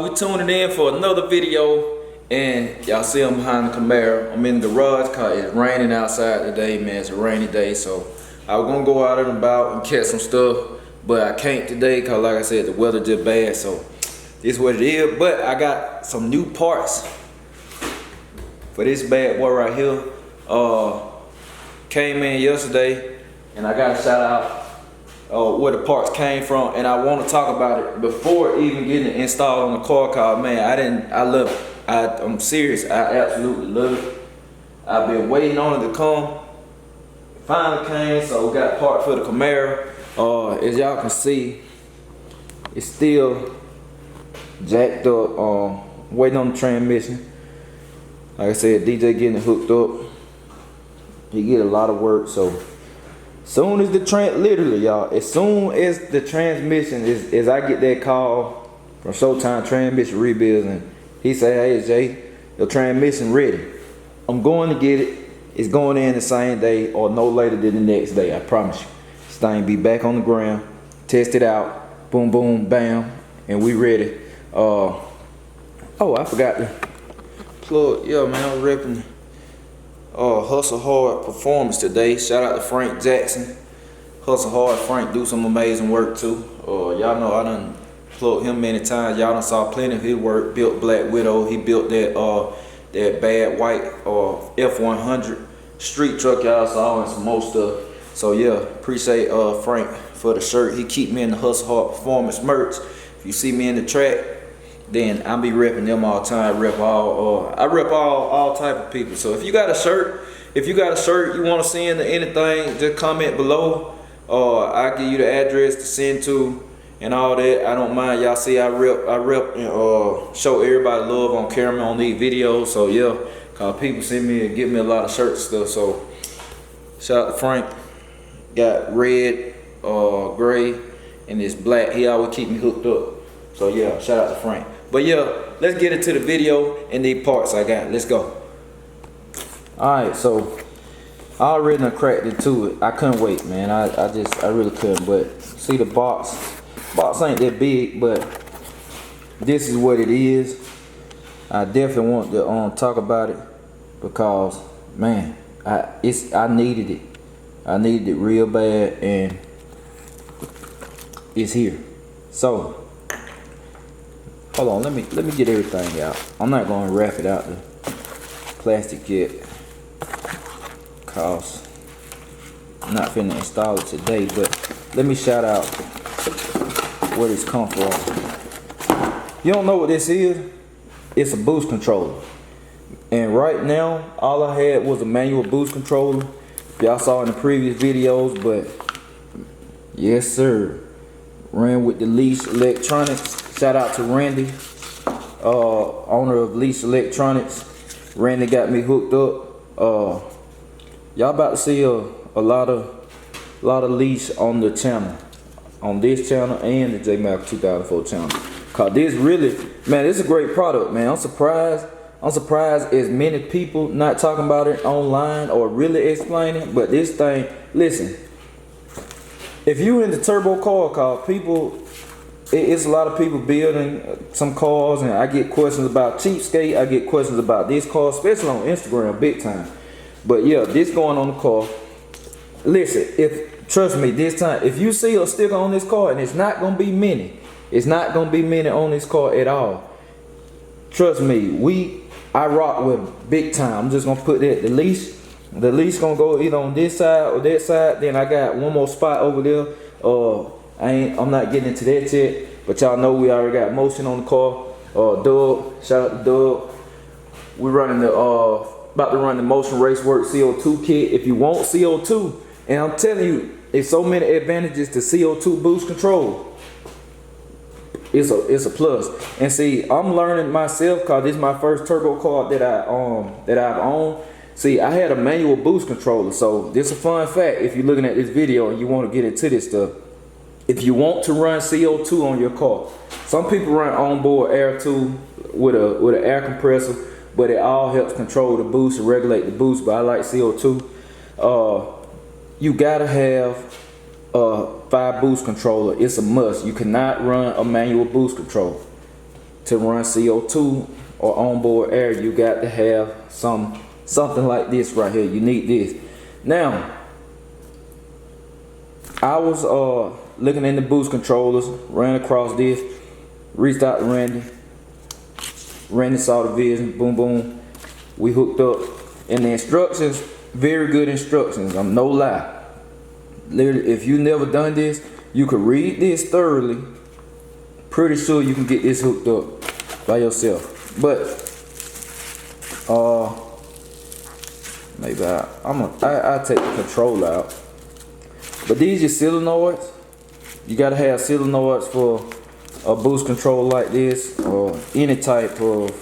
We tuning in for another video, and y'all see I'm behind the Camaro. I'm in the garage cause it's raining outside today, man. It's a rainy day, so I was gonna go out and about and catch some stuff, but I can't today cause, like I said, the weather just bad. So this is what it is. But I got some new parts for this bad boy right here. Came in yesterday, and I got to shout out where the parts came from, and I want to talk about it before even getting it installed on the car. Cause man, I love it. I'm serious. I absolutely love it. I've been waiting on it to come. It finally came, so we got part for the Camaro. As y'all can see, it's still jacked up. Waiting on the transmission. Like I said, DJ getting it hooked up. He get a lot of work, so soon as the literally y'all, as soon as the transmission as I get that call from Showtime Transmission Rebuilds, and he say, "Hey Jay, your transmission ready." I'm going to get it. It's going in the same day or no later than the next day. I promise you. This thing be back on the ground, test it out, boom, boom, bam, and we ready. Oh, I forgot to plug. Yeah, man, I'm repping Hustle Hard Performance today. Shout out to Frank Jackson. Hustle Hard Frank do some amazing work too. Y'all know I done plugged him many times. Y'all done saw plenty of his work. Built Black Widow. He built that bad white F100 street truck y'all saw and some more stuff. So yeah, appreciate Frank for the shirt. He keep me in the Hustle Hard Performance merch. If you see me in the track, then I be repping them all the time. I rep all type of people. So if you got a shirt, you want to send to anything, just comment below. I give you the address to send to and all that. I don't mind. Y'all see I rep and show everybody love on camera on these videos. So yeah, cause people send me and give me a lot of shirt stuff. So shout out to Frank. Got red, gray, and this black. He always keep me hooked up. So yeah, shout out to Frank. But yeah, let's get into the video and these parts I got. Let's go. Alright, so I already done cracked into it. I couldn't wait, man. I really couldn't. But see, the box ain't that big, but this is what it is. I definitely want to talk about it because man, I needed it. I needed it real bad, and it's here. So hold on, let me get everything out. I'm not gonna wrap it out the plastic yet, cause I'm not finna install it today. But let me shout out where this come from. You don't know what this is? It's a boost controller. And right now, all I had was a manual boost controller. Y'all saw in the previous videos, but yes sir, ran with the Leash Electronics. Shout out to Randy, owner of Leash Electronics. Randy got me hooked up. Y'all about to see a lot of Leash on the channel, on this channel and the CHEVK 2004 channel. Cause this really, man, this is a great product, man. I'm surprised as many people not talking about it online or really explaining. But this thing, listen, if you in the turbo car, cause people. It's a lot of people building some cars, and I get questions about cheapskate. I get questions about this car, especially on Instagram, big time. But yeah, this going on the car. Listen, trust me, this time, if you see a sticker on this car, and it's not gonna be many, on this car at all. Trust me, I rock with big time. I'm just gonna put that the leash gonna go either on this side or that side. Then I got one more spot over there. I'm not getting into that yet, but y'all know we already got motion on the car. Dub, shout out to Dub. We're running about to run the Motion Racework CO2 kit. If you want CO2, and I'm telling you, there's so many advantages to CO2 boost control. It's a plus. And see, I'm learning myself cause this is my first turbo car that I've owned. See, I had a manual boost controller, so this is a fun fact. If you're looking at this video and you want to get into this stuff. If you want to run CO2 on your car, some people run onboard air too with an air compressor, but it all helps control the boost and regulate the boost. But I like CO2. You gotta have 5 boost controller. It's a must. You cannot run a manual boost control. to run CO2 or onboard air, you got to have something like this right here. You need this. Now, I was looking in the boost controllers, ran across this, reached out to Randy. Randy saw the vision, boom, boom. We hooked up, and the instructions, very good instructions. I'm no lie. Literally, if you never done this, you could read this thoroughly. Pretty sure you can get this hooked up by yourself. But maybe I'll take the controller out. But these are solenoids. You gotta have solenoids for a boost controller like this, or any type of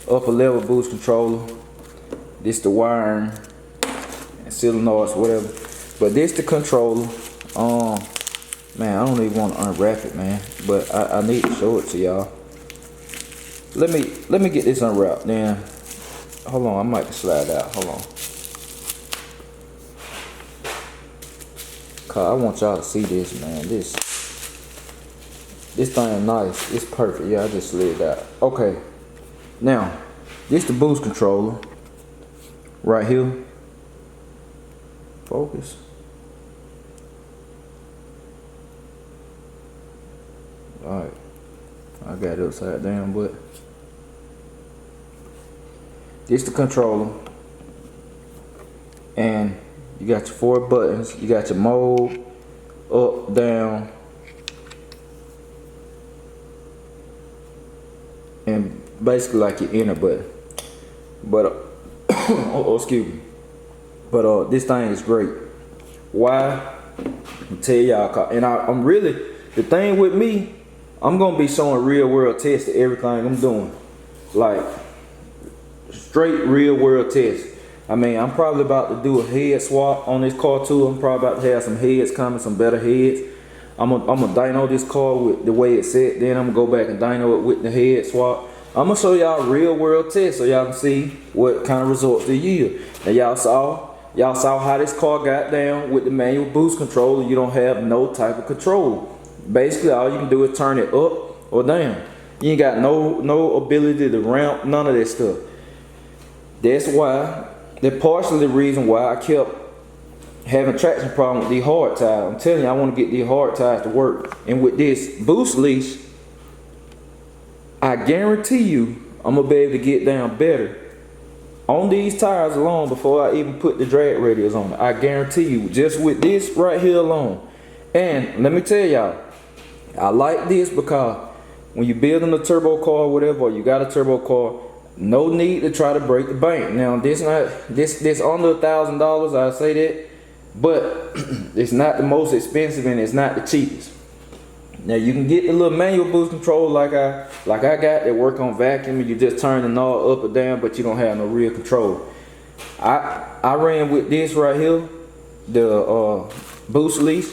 upper level boost controller. This the wiring and solenoids, whatever. But this the controller. Man, I don't even want to unwrap it, man. But I need to show it to y'all. Let me get this unwrapped. Then hold on, I might slide out. Hold on. Cause I want y'all to see this, man. This thing is nice. It's perfect. Yeah, I just slid out. Okay. Now, this the boost controller. Right here. Focus. Alright. I got it upside down, but this the controller. And you got your 4 buttons. You got your mode, up, down, and basically like your enter button. But oh, excuse me. But this thing is great. Why? I'll tell y'all. And I'm really, the thing with me, I'm gonna be showing real world tests to everything I'm doing. Like straight real world tests. I mean, I'm probably about to do a head swap on this car too. I'm probably about to have some heads coming, some better heads. I'm gonna dyno this car with the way it's set. Then I'm gonna go back and dyno it with the head swap. I'm gonna show y'all real world tests so y'all can see what kind of results they yield. And y'all saw how this car got down with the manual boost controller. You don't have no type of control. Basically, all you can do is turn it up or down. You ain't got no ability to ramp, none of that stuff. That's why, that's partially the reason why I kept having traction problem with these hard tires. I'm telling you, I want to get these hard tires to work. And with this boost leash, I guarantee you, I'm gonna be able to get down better on these tires alone before I even put the drag radius on it. I guarantee you, just with this right here alone. And let me tell y'all, I like this because when you're building a turbo car or whatever, or you got a turbo car, no need to try to break the bank. Now this under $1,000, I say that, but it's not the most expensive and it's not the cheapest. Now you can get the little manual boost control like I got that work on vacuum, and you just turn the knob up or down, but you don't have no real control. I ran with this right here, the boost leash,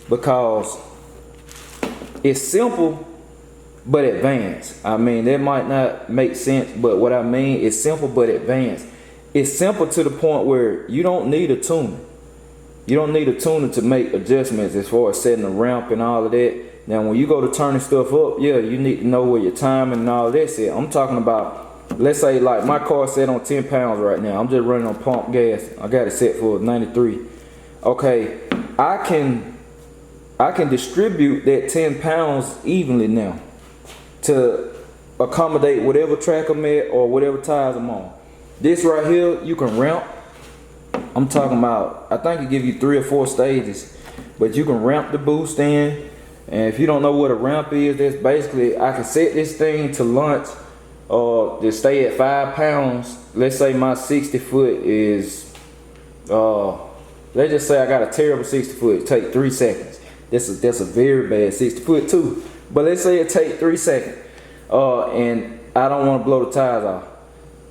because it's simple but advanced. I mean, that might not make sense, but what I mean is simple but advanced. It's simple to the point where you don't need a tuner. You don't need a tuner to make adjustments as far as setting the ramp and all of that. Now, when you go to turning stuff up, yeah, you need to know where your timing and all of that set. I'm talking about, let's say like my car set on 10 pounds right now. I'm just running on pump gas. I got it set for 93. Okay, I can distribute that 10 pounds evenly now to accommodate whatever track I'm at or whatever tires I'm on. This right here, you can ramp. I'm talking about, I think it gives you 3 or 4 stages, but you can ramp the boost in. And if you don't know what a ramp is, that's basically, I can set this thing to launch to stay at 5 pounds. Let's say my 60 foot is, let's just say I got a terrible 60 foot, take 3 seconds. That's a very bad 60 foot too. But let's say it take 3 seconds. And I don't want to blow the tires off.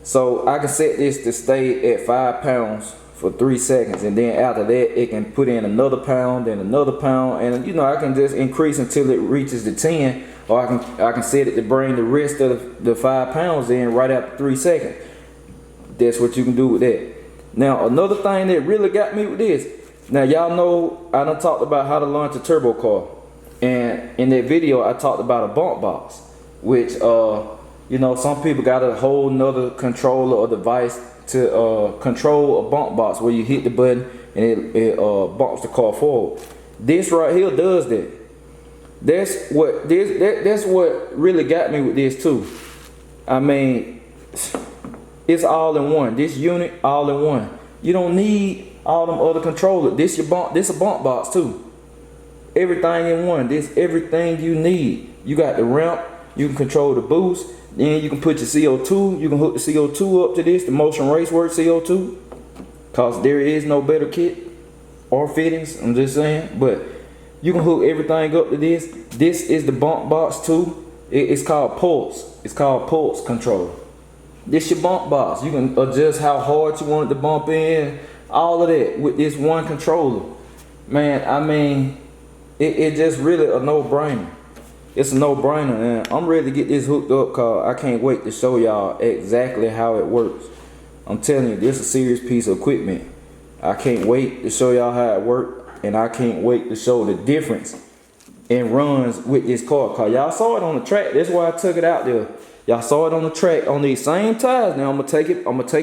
So I can set this to stay at 5 pounds for 3 seconds, and then after that it can put in another pound and another pound, and you know, I can just increase until it reaches the 10, or I can set it to bring the rest of the 5 pounds in right after 3 seconds. That's what you can do with that. Now another thing that really got me with this, now y'all know I done talked about how to launch a turbo car, and in that video I talked about a bump box. which you know, some people got a whole nother controller or device to control a bump box where you hit the button and it bumps the car forward. This right here does that. That's what really got me with this too. I mean, it's all in one. This unit all in one. You don't need all them other controllers. This a bump box too. Everything in one. This everything you need. You got the ramp. You can control the boost. Then you can put your CO2. You can hook the CO2 up to this, the Motion Racework CO2. Cause there is no better kit or fittings. I'm just saying, but you can hook everything up to this. This is the bump box too. It's called pulse. It's called pulse control. This your bump box. You can adjust how hard you want it to bump in. All of that with this one controller. Man, I mean, it just really a no-brainer. It's a no-brainer, and I'm ready to get this hooked up, cause I can't wait to show y'all exactly how it works. I'm telling you, this is a serious piece of equipment. I can't wait to show y'all how it works, and I can't wait to show the difference in runs with this car. Cause y'all saw it on the track. That's why I took it out there. Y'all saw it on the track on these same tires. Now I'm gonna take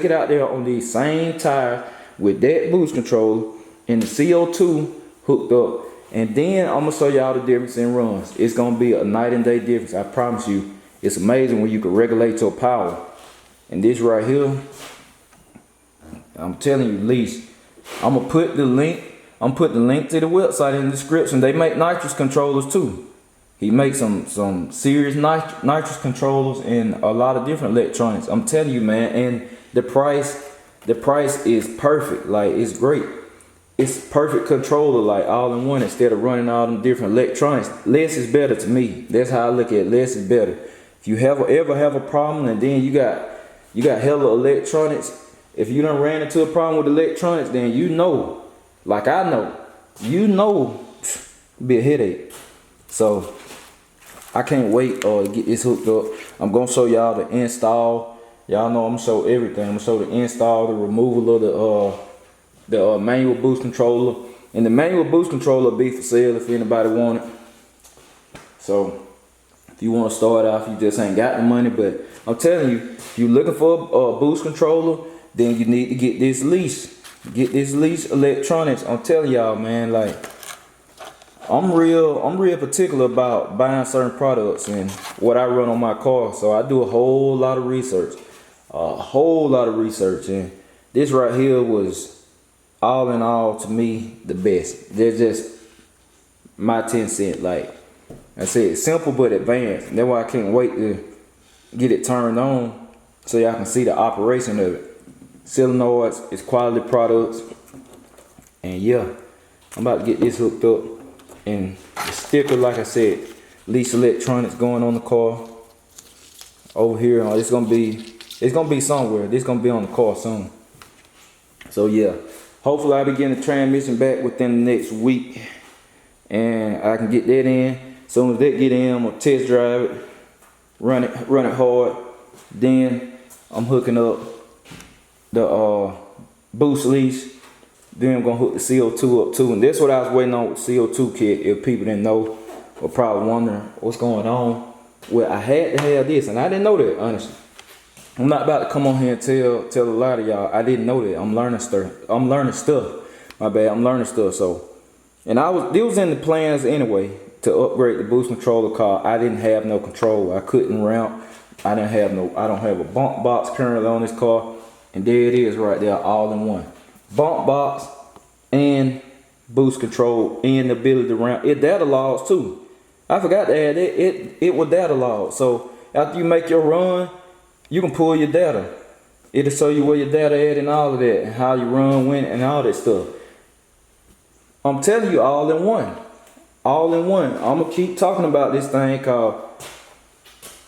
it out there on these same tires with that boost controller and the CO2 hooked up. And then I'm gonna show y'all the difference in runs. It's gonna be a night and day difference. I promise you. It's amazing when you can regulate your power. And this right here, I'm telling you, Leash. I'm gonna put the link. I'm putting the link to the website in the description. They make nitrous controllers too. He makes some serious nitrous controllers and a lot of different electronics. I'm telling you, man. And the price is perfect. Like, it's great. It's perfect controller, like all in one, instead of running all them different electronics. Less is better to me. That's how I look at it. Less is better. If you ever have a problem and then you got hella electronics, if you done ran into a problem with electronics, then you know, like I know, you know, be a headache. So I can't wait to get this hooked up. I'm gonna show y'all the install. Y'all know I'm gonna show everything. I'm gonna show the install, the removal of the manual boost controller. And the manual boost controller will be for sale if anybody want it. So if you want to start off, you just ain't got the money. But I'm telling you, if you're looking for a boost controller, then you need to get this Leash. Get this Leash electronics. I'm telling y'all, man, like, I'm real particular about buying certain products and what I run on my car. So I do a whole lot of research. And this right here was, all in all, to me, the best. They're just my 10 cents. Like I said, simple but advanced. That's why I can't wait to get it turned on so y'all can see the operation of it. Solenoids, it's quality products. And yeah, I'm about to get this hooked up. And the sticker, like I said, Leash Electronics going on the car. Over here, it's gonna be somewhere. This gonna be on the car soon. So yeah. Hopefully I'll be getting the transmission back within the next week, and I can get that in. As soon as that get in, I'm gonna test drive it, run it hard. Then I'm hooking up the boost leash. Then I'm gonna hook the CO2 up too, and that's what I was waiting on with the CO2 kit. If people didn't know, or probably wondering what's going on, well, I had to have this, and I didn't know that, honestly. I'm not about to come on here and tell a lot of y'all. I didn't know that. I'm learning stuff. My bad. I'm learning stuff. So, and it was in the plans anyway to upgrade the boost controller car. I didn't have no control. I couldn't ramp. I don't have a bump box currently on this car. And there it is right there, all in one. Bump box and boost control and the ability to ramp. It data logs too. I forgot to add it. It will data log. So after you make your run, you can pull your data. It'll show you where your data at and all of that, and how you run, when, and all that stuff. I'm telling you, all in one. All in one. I'm gonna keep talking about this thing called,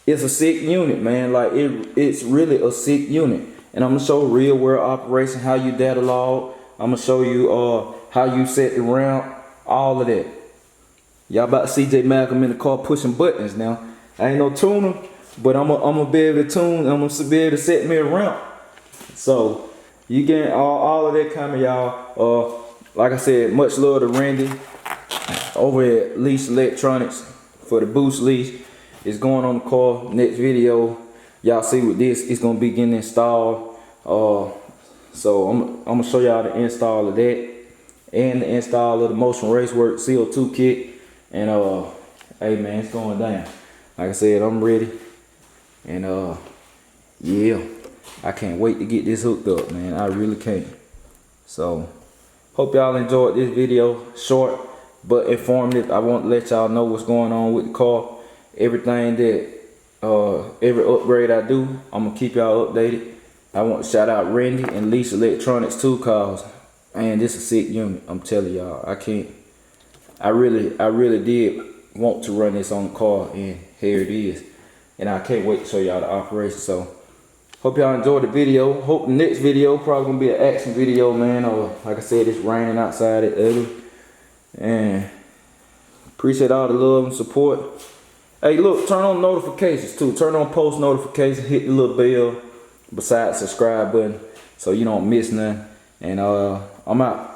it's a sick unit, man. Like, it's really a sick unit. And I'm gonna show real world operation, how you data log. I'm gonna show you how you set the ramp, all of that. Y'all about to see J Malcolm in the car pushing buttons now. I ain't no tuner. But I'm gonna be able to tune. I'm gonna be able to set me a ramp. So you get all of that coming, y'all. Like I said, much love to Randy over at Leash Electronics for the boost leash. is going on the car. Next video, y'all see with this, it's gonna be getting installed. So I'm gonna show y'all the install of that and the install of the Motion Racework CO2 kit. And hey man, it's going down. Like I said, I'm ready. And yeah, I can't wait to get this hooked up, man. I really can't. So hope y'all enjoyed this video. Short but informative. I want to let y'all know what's going on with the car. Everything that every upgrade I do, I'm gonna keep y'all updated. I want to shout out Randy and Leash Electronics too, cause man, this is a sick unit. I'm telling y'all, I really did want to run this on the car, and here it is. And I can't wait to show y'all the operation. So hope y'all enjoyed the video. Hope the next video probably gonna be an action video, man. Or like I said, it's raining outside, it's ugly. And appreciate all the love and support. Hey, look, turn on notifications too. Turn on post notifications. Hit the little bell beside the subscribe button so you don't miss nothing. And I'm out.